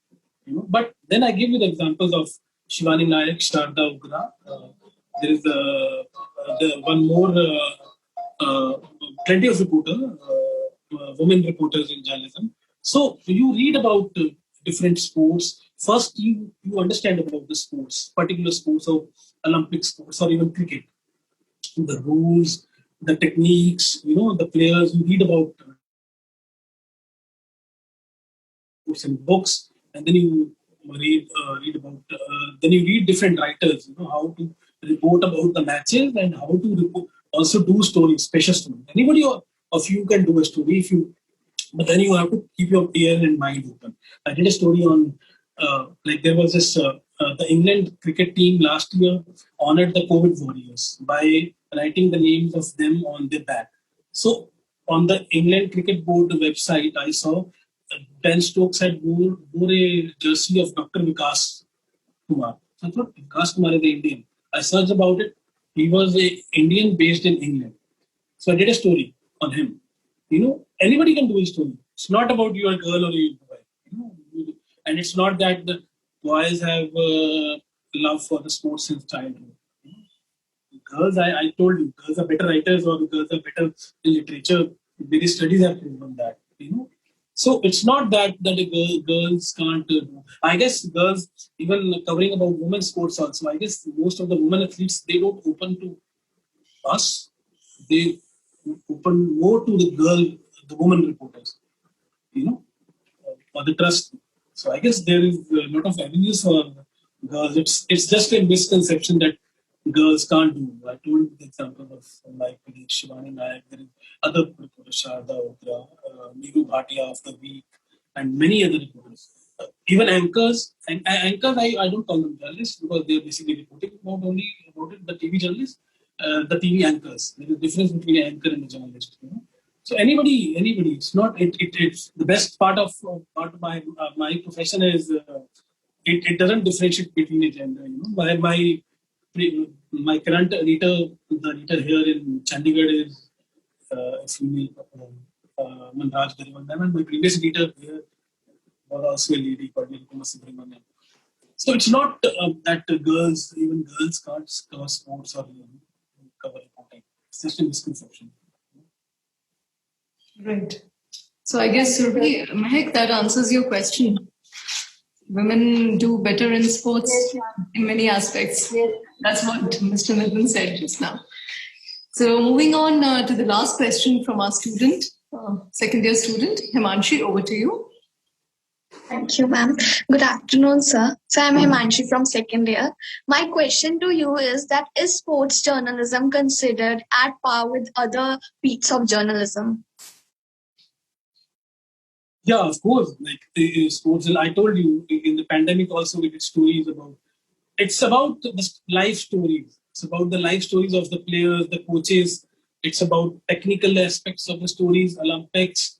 Speaker 3: But then I give you the examples of Shivani Nayak, Sharda Ugra. There is one more, plenty of women reporters in journalism. So you read about different sports. First, you understand about the sports, particular sports or Olympic sports or even cricket. The rules, the techniques, the players. You read about in books, and then you read about. Then you read different writers. How to report about the matches and how to also do stories, special stories. Anybody of you can do a story if you, but then you have to keep your ear and mind open. I did a story on like there was this the England cricket team last year honored the COVID warriors by writing the names of them on their back. So on the England Cricket Board website, I saw Ben Stokes had wore a jersey of Dr. Vikas Kumar. So I thought Vikas Kumar is the Indian. I searched about it. He was a Indian based in England. So I did a story on him. Anybody can do a story. It's not about your girl or your boy. And it's not that the boys have love for the sports since childhood. Girls, I told you, girls are better writers or girls are better in literature. Various studies have proven that. So it's not that girls can't. I guess girls, even covering about women's sports also. I guess most of the women athletes, they don't open to us. They open more to the women reporters, or the trust. So I guess there is a lot of avenues for girls. It's just a misconception that girls can't do. I told you the example of my colleague Shivani Nayak. There is other reporters, Sharda Udra, Neeru Bhatia of the Week, and many other reporters. Even anchors, anchors I don't call them journalists because they are basically reporting about it, the TV journalists, the TV anchors. There is a difference between an anchor and a journalist. So anybody, it's not. It's the best part of my profession is it doesn't differentiate between a gender. My current editor, the editor here in Chandigarh is female, Manraj Gariwandam, and my previous editor here was also a lady called Nilkuma Subramaniam. So it's not that even girls can't cover sports or cover reporting. It's just a misconception.
Speaker 2: Right. So I guess, Surabhi, Mehak, that answers your question. Women do better in sports in many aspects. That's what Mr. Nitin said just now. So moving on to the last question from our student, second year student, Himanshi, over to you.
Speaker 8: Thank you, ma'am. Good afternoon, sir. So I'm Himanshi from second year. My question to you is that is sports journalism considered at par with other feats of journalism?
Speaker 3: Yeah, of course. Like sports, I told you in the pandemic also we did stories about. It's about the life stories. It's about the life stories of the players, the coaches, It's about technical aspects of the stories, Olympics,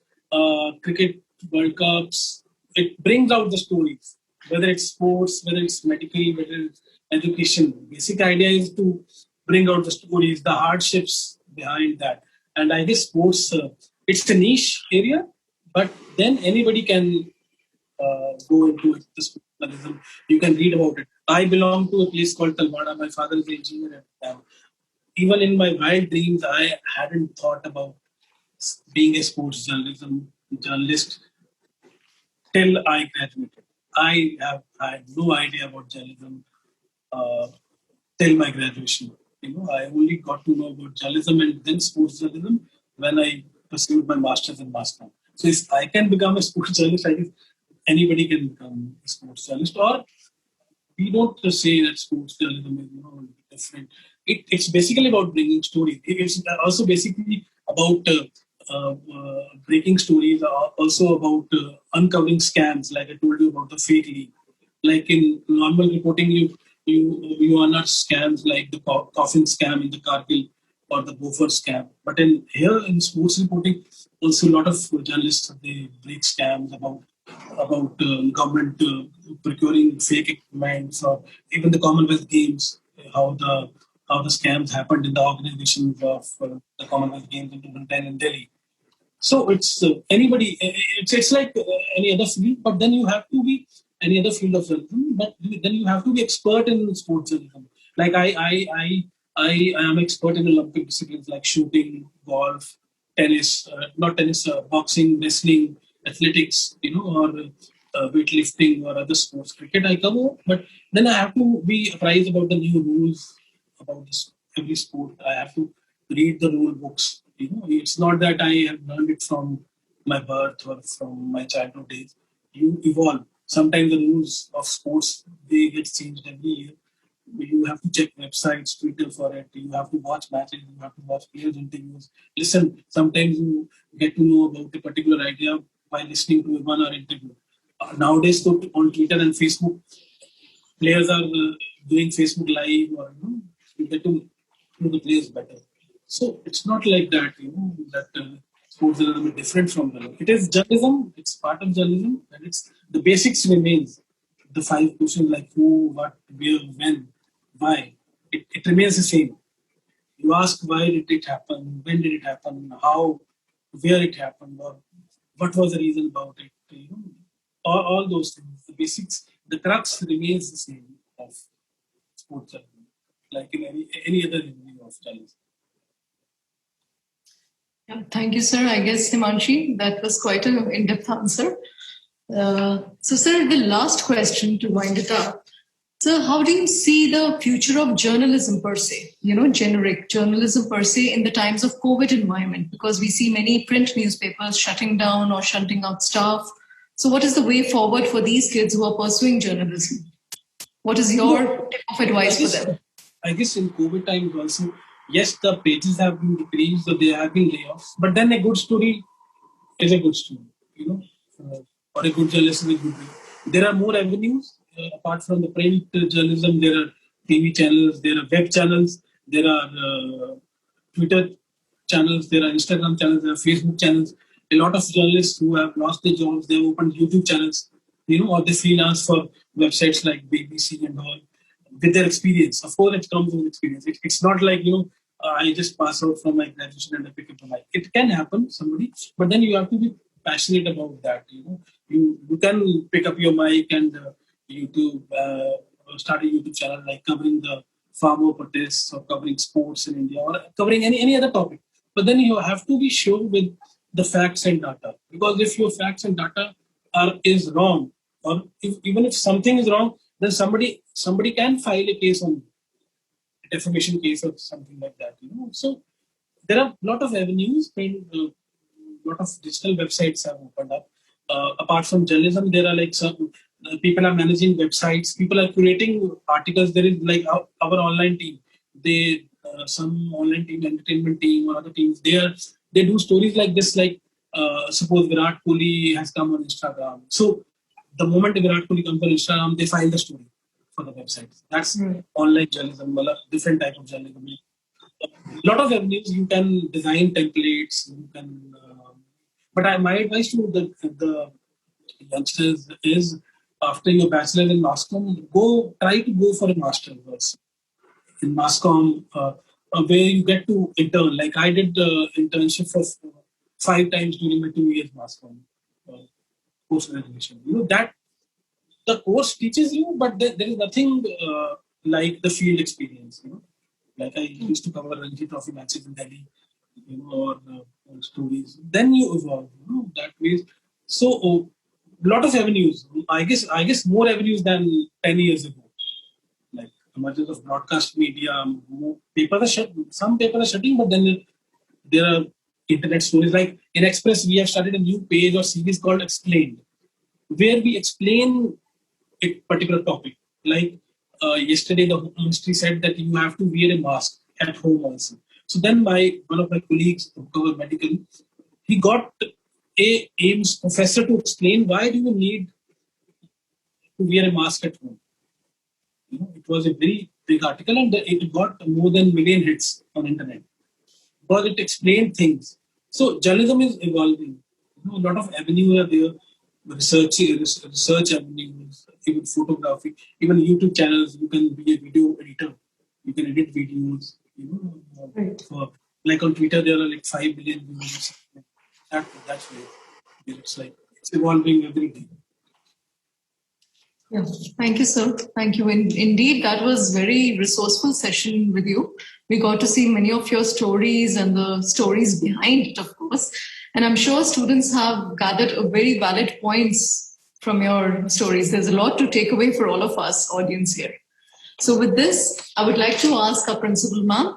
Speaker 3: cricket, World Cups. It brings out the stories, whether it's sports, whether it's medical, whether it's education. Basic idea is to bring out the stories, the hardships behind that. And I guess sports, it's a niche area, but then anybody can go into it, this journalism. You can read about it. I belong to a place called Talwada. My father is an engineer. And even in my wild dreams, I hadn't thought about being a sports journalism journalist till I graduated. I had no idea about journalism uh, till my graduation. I only got to know about journalism and then sports journalism when I pursued my master's in mass comm. So if I can become a sports journalist, I guess anybody can become a sports journalist. Or we don't just say that sports journalism is different. It's basically about bringing stories. It's also basically about breaking stories. Also about uncovering scams, like I told you about the fake league. Like in normal reporting, you unearth scams like the coffin scam in the Kargil or the Gopher scam. But in here in sports reporting, also a lot of journalists they break scams about government procuring fake equipment, or even the Commonwealth Games, how the scams happened in the organizations of the Commonwealth Games in 2010 in Delhi. So it's anybody. It's like any other field, but then you have to be any other field of journalism. But then you have to be expert in sports journalism. Like I am expert in Olympic disciplines like shooting, golf, tennis, not tennis, boxing, wrestling, athletics, or weightlifting or other sports. Cricket I cover, but then I have to be apprised about the new rules about this every sport. I have to read the rule books. It's not that I have learned it from my birth or from my childhood days. You evolve. Sometimes the rules of sports they get changed every year. You have to check websites, Twitter for it. You have to watch matches. You have to watch players' interviews. Listen. Sometimes you get to know about a particular idea by listening to one hour interview. Nowadays, so on Twitter and Facebook, players are doing Facebook Live, or you get to know the players better. So it's not like that, that sports journalism is different from journalism. It is journalism. It's part of journalism, and it's the basics remains. The five questions like who, what, where, when, why. It remains the same. You ask why did it happen, when did it happen, how, where it happened, or what was the reason about it. All those things. The basics, the crux remains the same of sports journalism, like in any other review of journalism.
Speaker 2: Yeah, thank you, sir. I guess, Himanshi, that was quite an in-depth answer. So, sir, the last question to wind it up. So, how do you see the future of journalism per se, generic journalism per se in the times of COVID environment? Because we see many print newspapers shutting down or shunting out staff. So, what is the way forward for these kids who are pursuing journalism? What is your tip of advice for them?
Speaker 3: I guess in COVID times also, yes, the pages have been decreased, so there have been layoffs. But then a good story is a good story, or a good journalism is good. There are more avenues apart from the print journalism. There are TV channels, there are web channels, there are Twitter channels, there are Instagram channels, there are Facebook channels. A lot of journalists who have lost their jobs, they have opened YouTube channels, or they freelance for websites like BBC and all with their experience. Of course, it comes with experience. It's not like, I just pass out from my graduation and I pick up a mic. It can happen, somebody, but then you have to be passionate about that. You can pick up your mic and YouTube, start a YouTube channel like covering the farmer protests or covering sports in India or covering any other topic. But then you have to be sure with the facts and data, because if your facts and data is wrong, or even if something is wrong, then somebody can file a case on defamation case or something like that. So there are a lot of avenues, and a lot of digital websites have opened up. Apart from journalism, there are like some people are managing websites, people are curating articles. There is like our online team. They some online team, entertainment team, or other teams. They do stories like this. Like suppose Virat Kohli has come on Instagram. So the moment Virat Kohli comes on Instagram, they file the story for the website. That's online journalism, different type of journalism. lot of avenues. You can design templates. You can, my advice to the youngsters is, after your bachelor in mass comm, try to go for a master first in mass comm, where you get to intern. Like I did internship for 5 times during my 2 years mass comm post graduation. That the course teaches you, but there is nothing like the field experience. Like I used to cover Ranji Trophy matches in Delhi, or stories. Then you evolve, that way. So, lot of avenues. I guess more avenues than 10 years ago. Like emergence of broadcast media, papers are shut. Some papers are shutting, but then there are internet stories. Like in Express, we have started a new page or series called Explained, where we explain a particular topic. Like yesterday, the Home Ministry said that you have to wear a mask at home also. So then one of my colleagues who cover medical, he got a AIMS professor to explain why do you need to wear a mask at home. It was a very big article, and it got more than 1 million hits on internet because it explained things. So journalism is evolving. A lot of avenues are there, research avenues, even photography, even YouTube channels. You can be a video editor. You can edit videos.
Speaker 2: Right.
Speaker 3: Like on Twitter, there are like 5 billion views. That's way. It's evolving every day.
Speaker 2: Yeah, thank you, sir. Thank you. Indeed, that was very resourceful session with you. We got to see many of your stories and the stories behind it, of course. And I'm sure students have gathered a very valid points from your stories. There's a lot to take away for all of us, audience here. So with this, I would like to ask our principal, ma'am,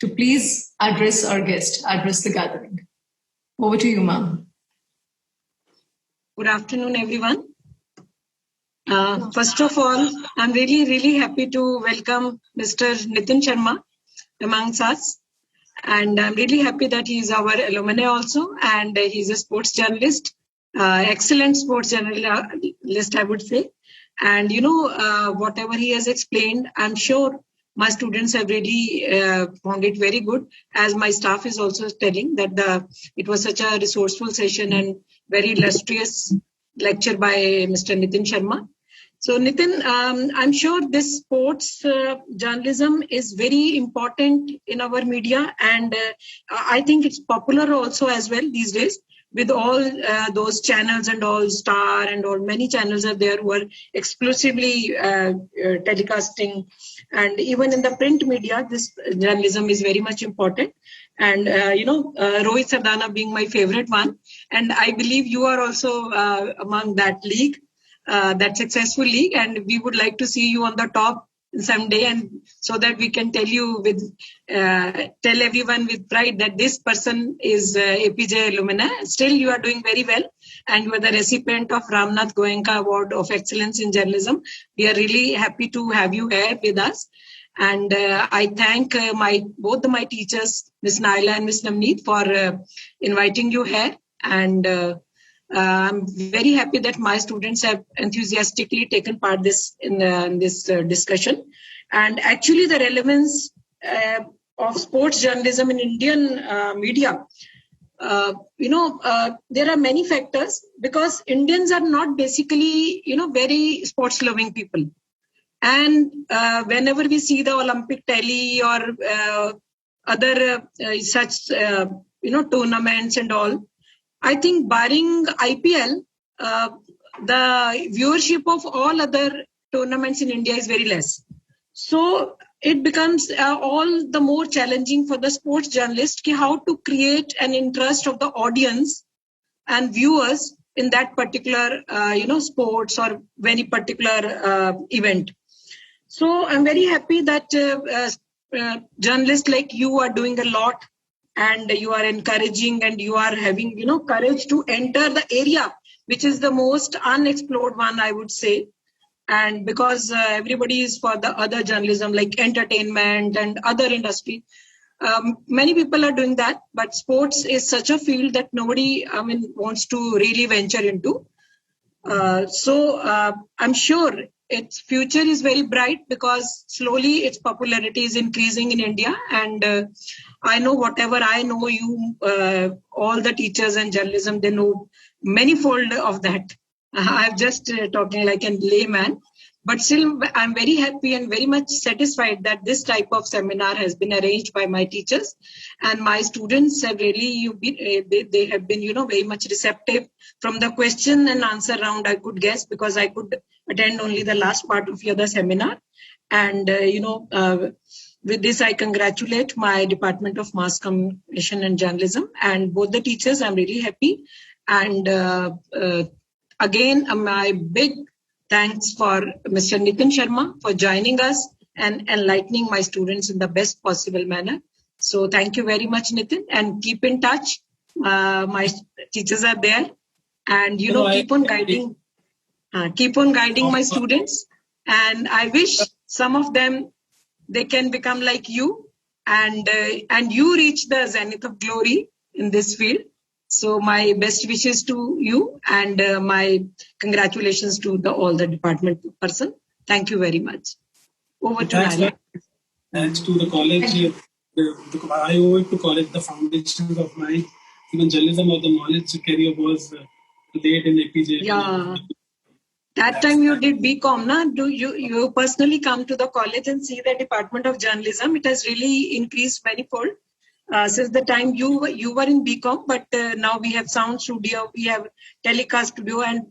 Speaker 2: to please address our guest, address the gathering. Over to you, ma'am.
Speaker 9: Good afternoon, everyone. First of all, I'm really, really happy to welcome Mr. Nitin Sharma amongst us. And I'm really happy that he's our alumni also, and he's a sports journalist, excellent sports journalist, I would say. And, whatever he has explained, I'm sure my students have really found it very good, as my staff is also telling that it was such a resourceful session and very illustrious lecture by Mr. Nitin Sharma. So Nitin, I'm sure this sports journalism is very important in our media, and I think it's popular also as well these days, with all those channels and all Star and all many channels are there who are exclusively telecasting, and even in the print media, this journalism is very much important. And Rohit Sardana being my favorite one, and I believe you are also among that league. That successful league, and we would like to see you on the top someday, and so that we can tell everyone with pride that this person is Apeejay alumna. Still, you are doing very well, and you are the recipient of Ramnath Goenka Award of Excellence in Journalism. We are really happy to have you here with us, and I thank both my teachers, Ms. Naila and Ms. Namneet, for inviting you here, and I'm very happy that my students have enthusiastically taken part in this discussion. And actually, the relevance of sports journalism in Indian media, there are many factors, because Indians are not basically, very sports-loving people. And whenever we see the Olympic tally or other such, tournaments and all, I think barring IPL, the viewership of all other tournaments in India is very less. So it becomes all the more challenging for the sports journalist how to create an interest of the audience and viewers in that particular, sports or very particular event. So I'm very happy that journalists like you are doing a lot, and you are encouraging, and you are having, courage to enter the area, which is the most unexplored one, I would say. And because everybody is for the other journalism, like entertainment and other industry, many people are doing that. But sports is such a field that nobody, wants to really venture into. So I'm sure its future is very bright because slowly its popularity is increasing in India. And I know whatever I know, all the teachers and journalism, they know many-fold of that. I'm just talking like a layman. But still, I'm very happy and very much satisfied that this type of seminar has been arranged by my teachers, and my students have really they have been very much receptive. From the question and answer round, I could guess because I could attend only the last part of the other seminar, and with this, I congratulate my Department of Mass Communication and Journalism and both the teachers. I'm really happy, and again, my big thanks for Mr. Nitin Sharma for joining us and enlightening my students in the best possible manner. So thank you very much, Nitin, and keep in touch. My teachers are there, and keep on guiding my students. And I wish some of them they can become like you, and you reach the zenith of glory in this field. So my best wishes to you, and my congratulations to all the department person. Thank you very much. Over to Nala.
Speaker 3: Thanks to the college. I owe it to college the foundations of my even journalism or the knowledge career was laid in Apeejay.
Speaker 9: Yeah. That time you did BCom, na? Do you personally come to the college and see the Department of Journalism? It has really increased manifold. Since the time you were in BCom, but now we have sound studio, we have telecast studio, and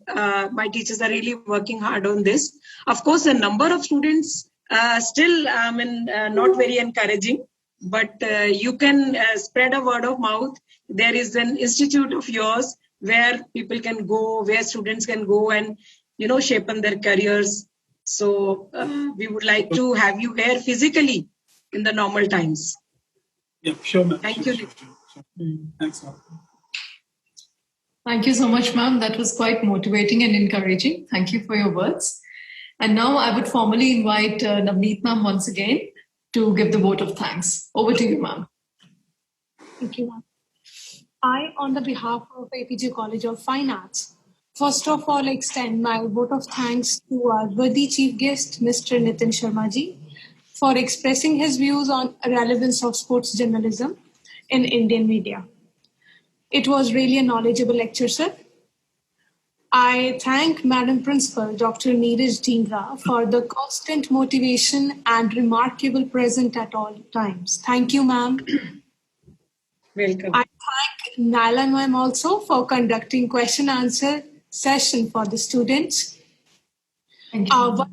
Speaker 9: my teachers are really working hard on this. Of course, the number of students still not very encouraging, but you can spread a word of mouth. There is an institute of yours where people can go, where students can go and shapen their careers. So we would like to have you here physically in the normal times.
Speaker 3: Yeah, sure, ma'am.
Speaker 9: Thank you.
Speaker 3: Sure. Thanks, ma'am.
Speaker 2: Thank you so much, ma'am. That was quite motivating and encouraging. Thank you for your words. And now I would formally invite Navneet ma'am once again to give the vote of thanks. Over to you, ma'am.
Speaker 1: Thank you, ma'am. I, on the behalf of Apeejay College of Fine Arts, first of all, extend my vote of thanks to our worthy chief guest, Mr. Nitin Sharma ji, for expressing his views on relevance of sports journalism in Indian media. It was really a knowledgeable lecture, sir. I thank Madam Principal, Dr. Neeraj Dhingra, for the constant motivation and remarkable present at all times. Thank you, ma'am.
Speaker 9: Welcome.
Speaker 1: I thank Nalan ma'am also for conducting question answer session for the students. Wonderful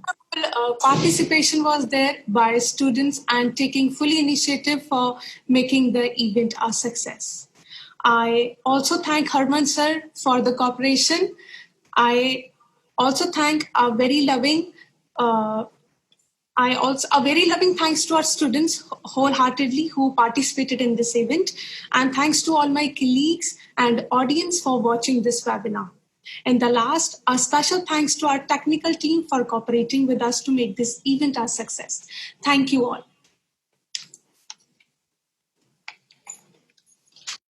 Speaker 1: participation was there by students and taking fully initiative for making the event a success. I also thank Harman sir for the cooperation. I also thank a very loving thanks to our students wholeheartedly who participated in this event, and thanks to all my colleagues and audience for watching this webinar. And the last, a special thanks to our technical team for cooperating with us to make this event a success. Thank you all.